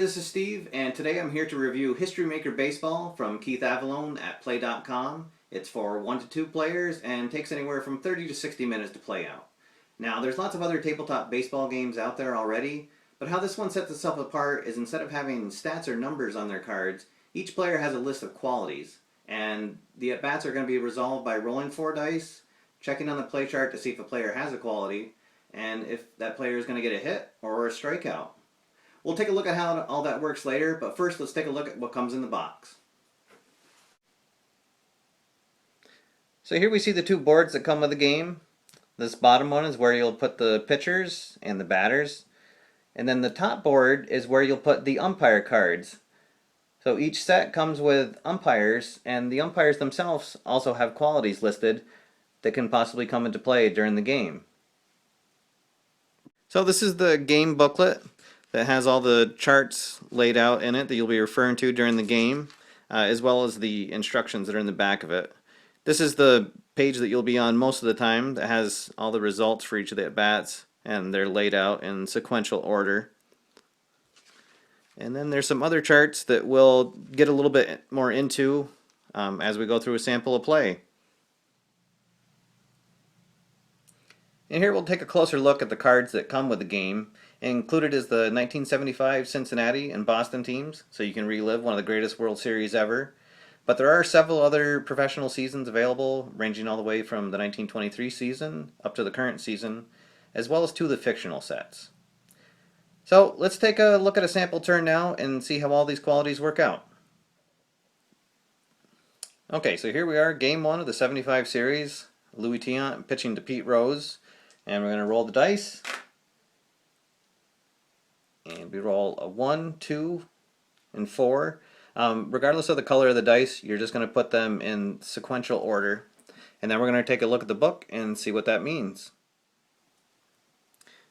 this is Steve, and today I'm here to review History Maker Baseball from Keith Avalone at Play.com. It's for 1 to 2 players and takes anywhere from 30 to 60 minutes to play out. Now, there's lots of other tabletop baseball games out there already, but how this one sets itself apart is instead of having stats or numbers on their cards, each player has a list of qualities, and the at-bats are going to be resolved by rolling 4 dice, checking on the play chart to see if a player has a quality, and if that player is going to get a hit or a strikeout. We'll take a look at how all that works later, but first let's take a look at what comes in the box. So here we see the 2 boards that come with the game. This bottom one is where you'll put the pitchers and the batters. And then the top board is where you'll put the umpire cards. So each set comes with umpires, and the umpires themselves also have qualities listed that can possibly come into play during the game. So this is the game booklet that has all the charts laid out in it that you'll be referring to during the game, as well as the instructions that are in the back of it. This is the page that you'll be on most of the time that has all the results for each of the at-bats, and they're laid out in sequential order. And then there's some other charts that we'll get a little bit more into as we go through a sample of play. And here we'll take a closer look at the cards that come with the game. Included is the 1975 Cincinnati and Boston teams, so you can relive one of the greatest World Series ever. But there are several other professional seasons available, ranging all the way from the 1923 season up to the current season, as well as 2 of the fictional sets. So let's take a look at a sample turn now and see how all these qualities work out. Okay, so here we are, game 1 of the 75 series. Luis Tiant pitching to Pete Rose, and we're going to roll the dice. And we roll a 1, 2, and 4. Regardless of the color of the dice, you're just going to put them in sequential order. And then we're going to take a look at the book and see what that means.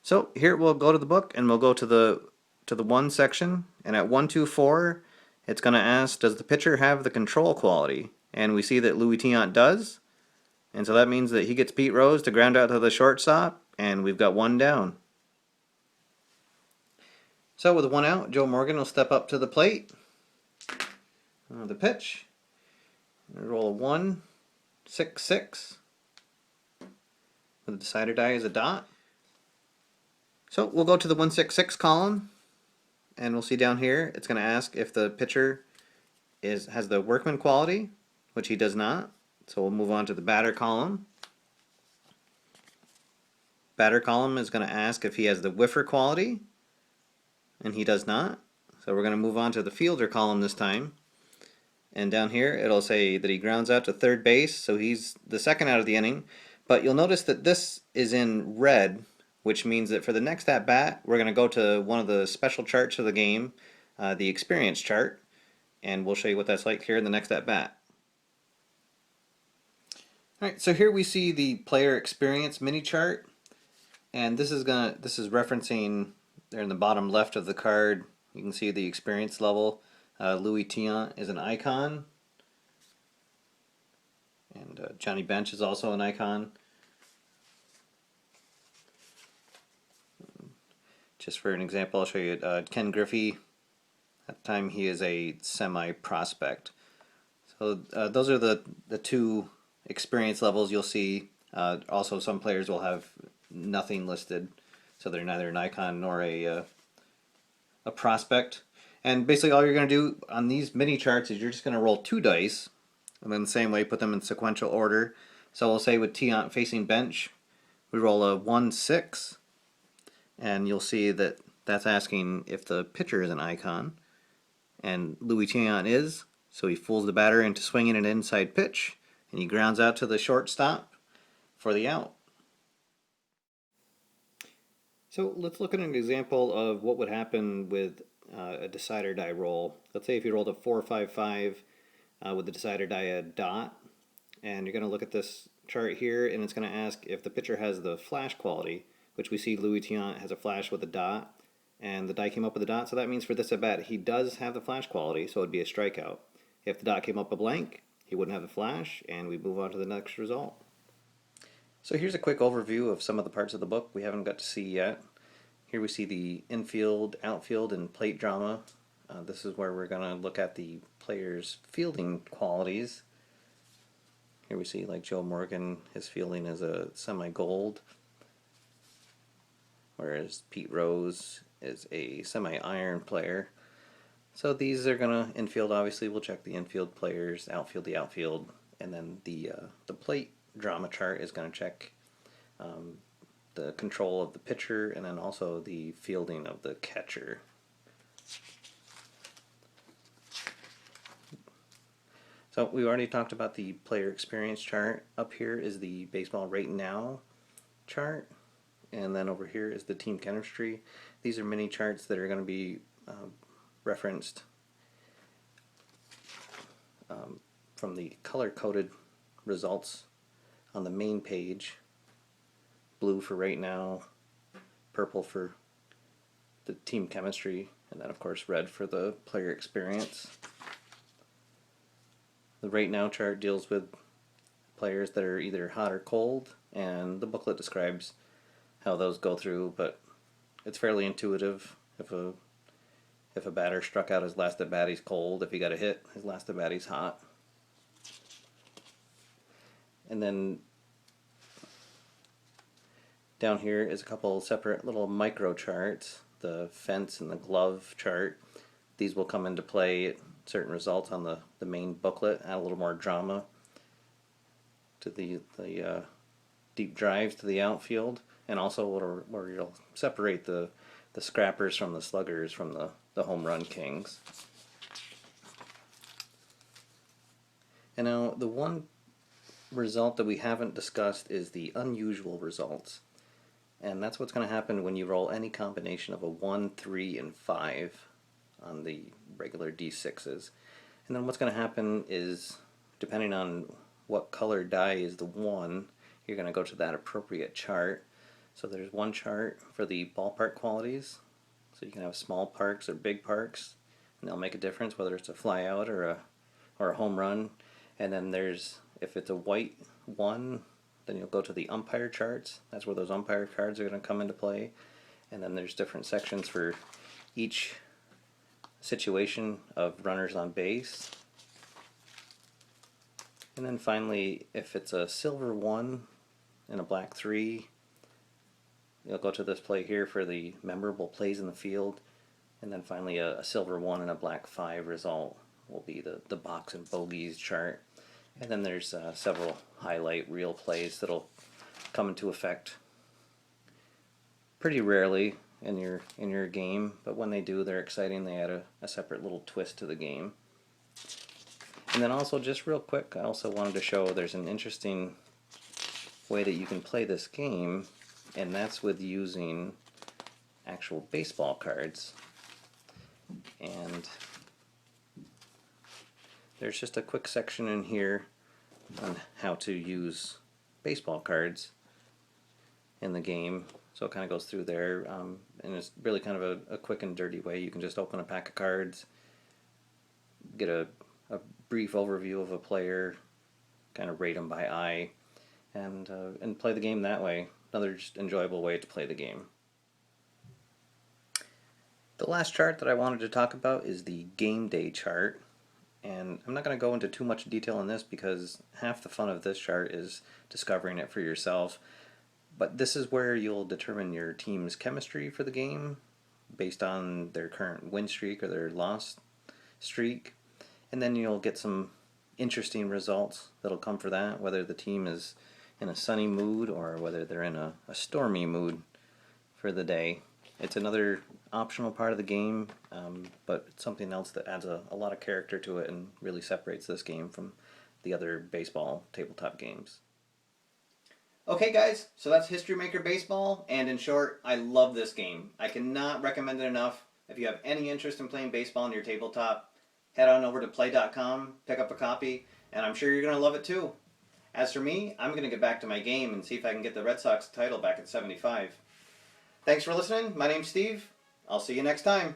So here we'll go to the book and we'll go to the 1 section. And at 1, 2, 4, it's going to ask, does the pitcher have the control quality? And we see that Luis Tiant does. And so that means that he gets Pete Rose to ground out to the shortstop, and we've got 1 down. So with 1 out, Joe Morgan will step up to the plate. The pitch. Roll a 1, 6, 6. With the decider die as a dot. So we'll go to the 1, 6, 6 column, and we'll see down here it's going to ask if the pitcher has the workman quality, which he does not. So we'll move on to the batter column. Batter column is going to ask if he has the whiffer quality, and he does not. So we're going to move on to the fielder column this time. And down here it'll say that he grounds out to third base, so he's the second out of the inning. But you'll notice that this is in red, which means that for the next at-bat we're going to go to one of the special charts of the game, the experience chart, and we'll show you what that's like here in the next at-bat. Alright, so here we see the player experience mini chart, and this is referencing there in the bottom left of the card. You can see the experience level. Luis Tiant is an icon, and Johnny Bench is also an icon. Just for an example, I'll show you Ken Griffey. At the time, he is a semi-prospect. So those are the 2 experience levels you'll see. Also, some players will have nothing listed, so they're neither an icon nor a prospect. And basically all you're going to do on these mini charts is you're just going to roll 2 dice, and then the same way put them in sequential order. So we'll say with Tiant facing bench, we roll a 1, 6, and you'll see that that's asking if the pitcher is an icon, and Luis Tiant is, so he fools the batter into swinging an inside pitch, and he grounds out to the shortstop for the out. So let's look at an example of what would happen with a decider die roll. Let's say if you rolled a 4, 5, 5 with the decider die a dot, and you're going to look at this chart here, and it's going to ask if the pitcher has the flash quality, which we see Luis Tiant has a flash with a dot, and the die came up with a dot, so that means for this at bat he does have the flash quality, so it would be a strikeout. If the dot came up a blank, he wouldn't have the flash, and we move on to the next result. So here's a quick overview of some of the parts of the book we haven't got to see yet. Here we see the infield, outfield, and plate drama This is where we're going to look at the player's fielding qualities. Here we see like Joe Morgan, his fielding is a semi-gold, whereas Pete Rose is a semi-iron player. So these are going to, infield obviously we'll check the infield players, outfield the outfield, and then the plate drama chart is going to check the control of the pitcher and then also the fielding of the catcher. So we already talked about the player experience chart. Up here is the baseball right now chart, and then over here is the team chemistry. These are mini charts that are going to be referenced from the color-coded results on the main page. Blue for right now, purple for the team chemistry, and then of course red for the player experience. The right now chart deals with players that are either hot or cold, and the booklet describes how those go through, but it's fairly intuitive. If a batter struck out his last at bat, he's cold. If he got a hit, his last at bat, he's hot. And then down here is a couple separate little micro charts, the fence and the glove chart. These will come into play at certain results on the main booklet, add a little more drama to the deep drives to the outfield, and also where you'll separate the scrappers from the sluggers from the home run kings. And now the one result that we haven't discussed is the unusual results. And that's what's going to happen when you roll any combination of a 1, 3, and 5 on the regular D6s. And then what's going to happen is, depending on what color die is the 1, you're going to go to that appropriate chart. So there's one chart for the ballpark qualities. So you can have small parks or big parks, and they'll make a difference whether it's a fly out or a home run. And then there's, if it's a white 1, then you'll go to the umpire charts. That's where those umpire cards are going to come into play. And then there's different sections for each situation of runners on base. And then finally, if it's a silver 1 and a black 3, you'll go to this play here for the memorable plays in the field. And then finally a silver 1 and a black 5 result will be the box and bogeys chart. And then there's several highlight reel plays that'll come into effect pretty rarely in your game, but when they do, they're exciting. They add a separate little twist to the game. And then also, just real quick, I also wanted to show there's an interesting way that you can play this game, and that's with using actual baseball cards. And there's just a quick section in here on how to use baseball cards in the game. So it kind of goes through there, and it's really kind of a quick and dirty way. You can just open a pack of cards, get a brief overview of a player, kind of rate them by eye, and play the game that way. Another just enjoyable way to play the game. The last chart that I wanted to talk about is the game day chart. And I'm not going to go into too much detail on this because half the fun of this chart is discovering it for yourself. But this is where you'll determine your team's chemistry for the game based on their current win streak or their loss streak. And then you'll get some interesting results that'll come for that, whether the team is in a sunny mood or whether they're in a stormy mood for the day. It's another optional part of the game, but it's something else that adds a lot of character to it and really separates this game from the other baseball tabletop games. Okay guys, so that's History Maker Baseball, and in short, I love this game. I cannot recommend it enough. If you have any interest in playing baseball on your tabletop, head on over to play.com, pick up a copy, and I'm sure you're going to love it too. As for me, I'm going to get back to my game and see if I can get the Red Sox title back at 75. Thanks for listening. My name's Steve. I'll see you next time.